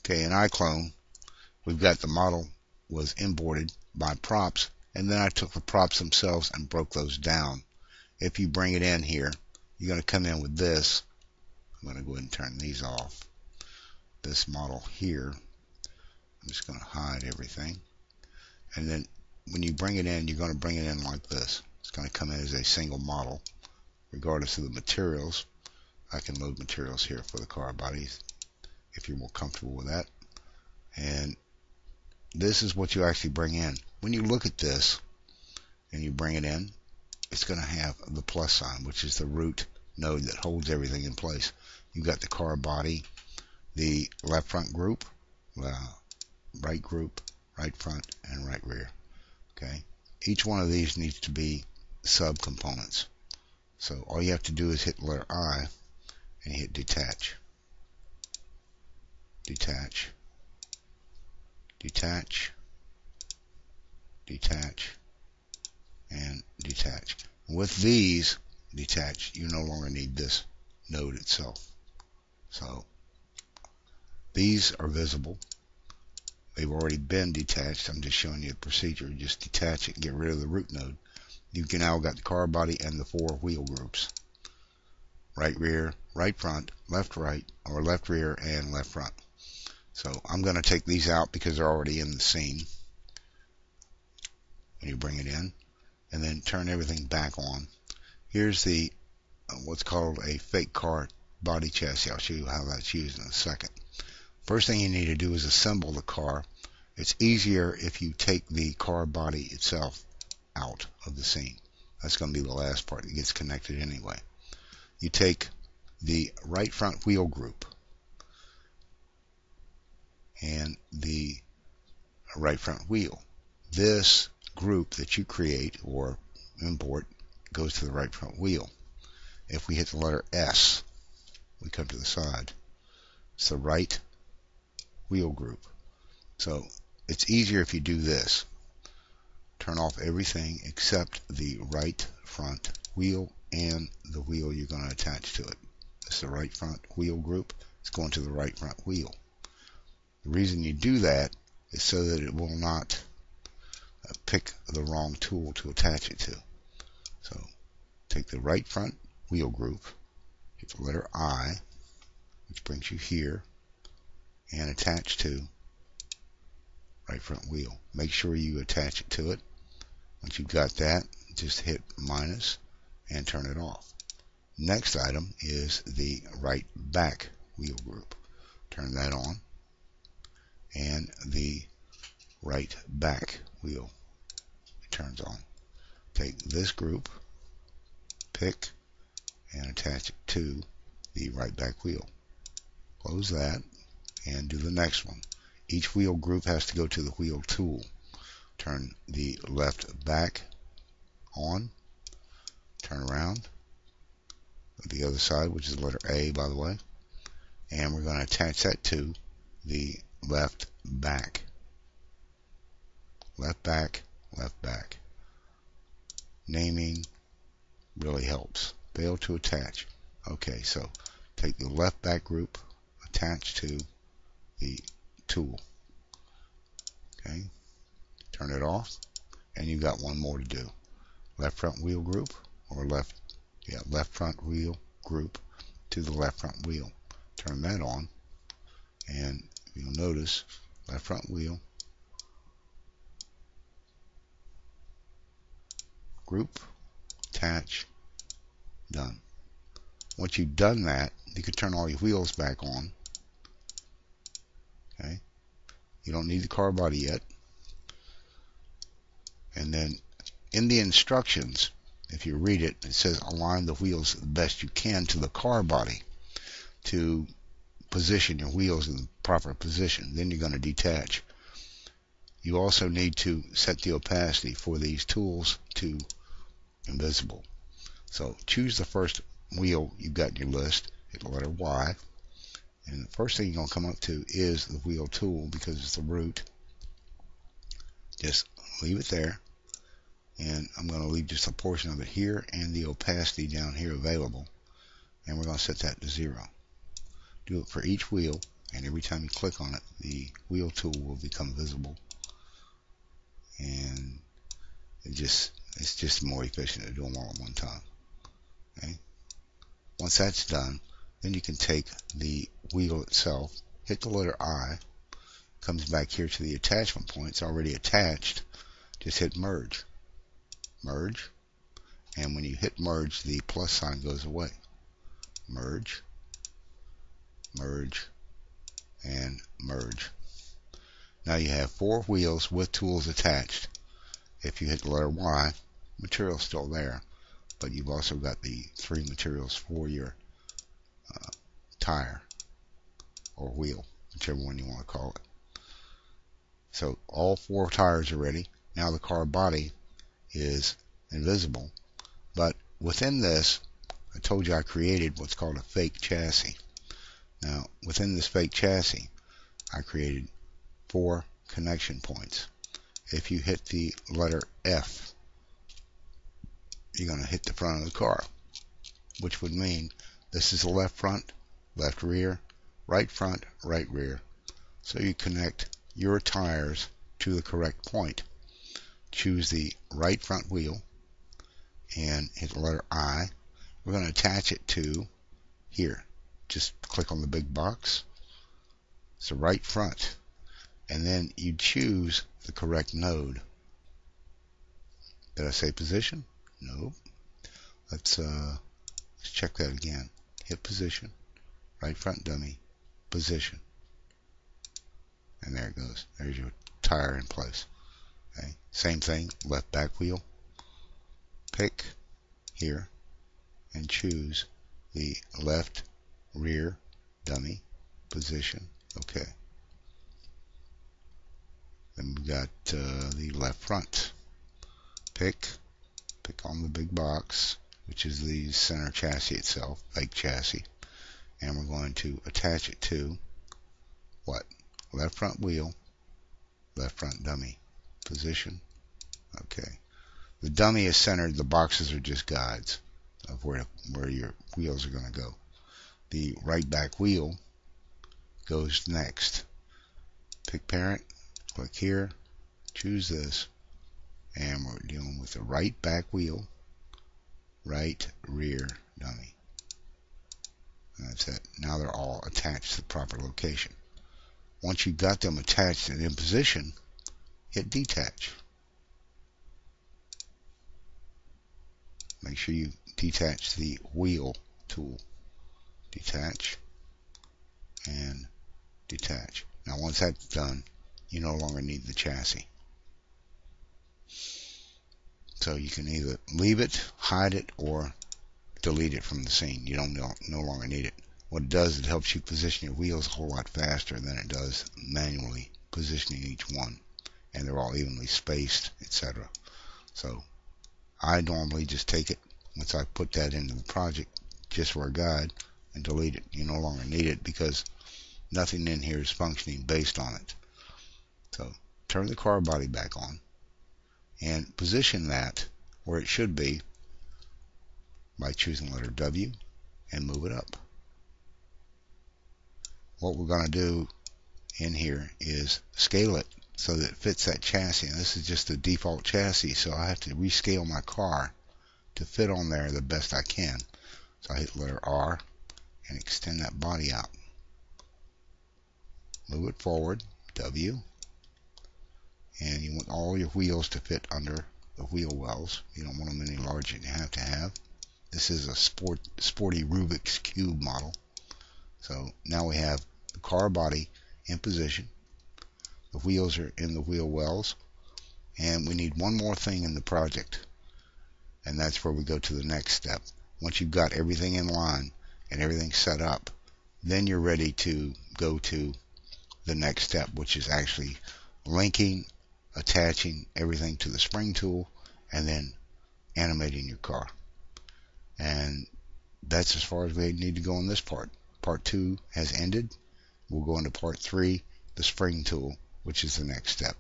Okay, in iClone, we've got the model was imported by props, and then I took the props themselves and broke those down. If you bring it in here, you're going to come in with this. I'm going to go ahead and turn these off. This model here, I'm just going to hide everything. And then when you bring it in, you're going to bring it in like this. It's going to come in as a single model, regardless of the materials. I can load materials here for the car bodies if you're more comfortable with that. And this is what you actually bring in. When you look at this and you bring it in, it's going to have the plus sign, which is the root node that holds everything in place. You've got the car body, the left front group, right group, right front, and right rear. Okay, each one of these needs to be subcomponents. So all you have to do is hit the letter I and hit detach, detach, detach, detach, and detach. With these detached, you no longer need this node itself. So these are visible. They've already been detached. I'm just showing you the procedure. Just detach it and get rid of the root node. You can now got the car body and the 4 wheel groups. Right rear, right front, left right, or left rear and left front. So I'm going to take these out because they're already in the scene. When you bring it in, and then turn everything back on. Here's the what's called a fake car body chassis. I'll show you how that's used in a second. First thing you need to do is assemble the car. It's easier if you take the car body itself out of the scene. That's going to be the last part that gets connected anyway. You take the right front wheel group and the right front wheel. This group that you create or import goes to the right front wheel. If we hit the letter S, we come to the side. It's the right wheel group. So it's easier if you do this. Turn off everything except the right front wheel and the wheel you're going to attach to it. It's the right front wheel group. It's going to the right front wheel. The reason you do that is so that it will not pick the wrong tool to attach it to. So take the right front wheel group, hit the letter I, which brings you here, and attach to right front wheel. Make sure you attach it to it. Once you've got that, just hit minus and turn it off. Next item is the right back wheel group. Turn that on, and the right back wheel turns on. Take this group, pick, and attach it to the right back wheel. Close that and do the next one. Each wheel group has to go to the wheel tool. Turn the left back on, turn around, the other side, which is the letter A, by the way, and we're going to attach that to the left back. Left back, left back. Naming really helps. Fail to attach. Okay, so take the left back group, attach to the tool. Okay, turn it off, and you've got one more to do. Left front wheel group, or left front wheel group to the left front wheel. Turn that on, and you'll notice left front wheel, group, attach, done. Once you've done that, you can turn all your wheels back on. Okay, you don't need the car body yet. And then in the instructions, if you read it, it says align the wheels the best you can to the car body to position your wheels in the proper position. Then you're going to detach. You also need to set the opacity for these tools to invisible. So choose the first wheel you've got in your list, hit the letter Y, and the first thing you're going to come up to is the wheel tool because it's the root. Just leave it there, and I'm going to leave just a portion of it here and the opacity down here available, and we're going to set that to 0. Do it for each wheel and every time you click on it, the wheel tool will become visible, and it's just more efficient to do them all at one time. Okay. Once that's done, then you can take the wheel itself, hit the letter I, comes back here to the attachment point. It's already attached. Just hit merge. Merge. And when you hit merge, the plus sign goes away. Merge. Merge. And merge. Now you have 4 wheels with tools attached. If you hit the letter Y, material's still there, but you've also got the 3 materials for your tire or wheel, whichever one you want to call it. So all 4 tires are ready. Now the car body is invisible, but within this, I told you I created what's called a fake chassis. Now within this fake chassis, I created 4 connection points. If you hit the letter F, you're going to hit the front of the car, which would mean this is the left front, left rear, right front, right rear. So you connect your tires to the correct point. Choose the right front wheel and hit the letter I. We're going to attach it to here. Just click on the big box. It's the right front. And then you choose the correct node. Did I say position? No. Let's check that again. Hit position, right front dummy, position. And there it goes. There's your tire in place. Okay. Same thing, left back wheel. Pick here and choose the left rear dummy, position. Okay. Then we've got the left front. Pick on the big box, which is the center chassis itself, fake chassis, and we're going to attach it to what? Left front wheel, left front dummy, position. Okay. The dummy is centered. The boxes are just guides of where your wheels are going to go. The right back wheel goes next. Pick parent, click here, choose this, and we're dealing with the right back wheel, right rear dummy. And that's it. Now they're all attached to the proper location. Once you've got them attached and in position, hit detach. Make sure you detach the wheel tool. Detach and detach. Now once that's done, you no longer need the chassis. So you can either leave it, hide it, or delete it from the scene. You don't no longer need it. What it does, it helps you position your wheels a whole lot faster than it does manually positioning each one. And they're all evenly spaced, etc. So I normally just take it, once I put that into the project, just for a guide, and delete it. You no longer need it because nothing in here is functioning based on it. So turn the car body back on and position that where it should be by choosing the letter W and move it up. What we're going to do in here is scale it so that it fits that chassis. And this is just the default chassis, so I have to rescale my car to fit on there the best I can. So I hit letter R and extend that body out. Move it forward, W, and you want all your wheels to fit under the wheel wells. You don't want them any larger than you have to have. This is a sporty Rubik's Cube model. So now we have the car body in position. The wheels are in the wheel wells. And we need one more thing in the project. And that's where we go to the next step. Once you've got everything in line and everything set up, then you're ready to go to the next step, which is actually linking, attaching everything to the spring tool, and then animating your car. And that's as far as we need to go on this part. Part 2 has ended. We'll go into part 3, the spring tool, which is the next step.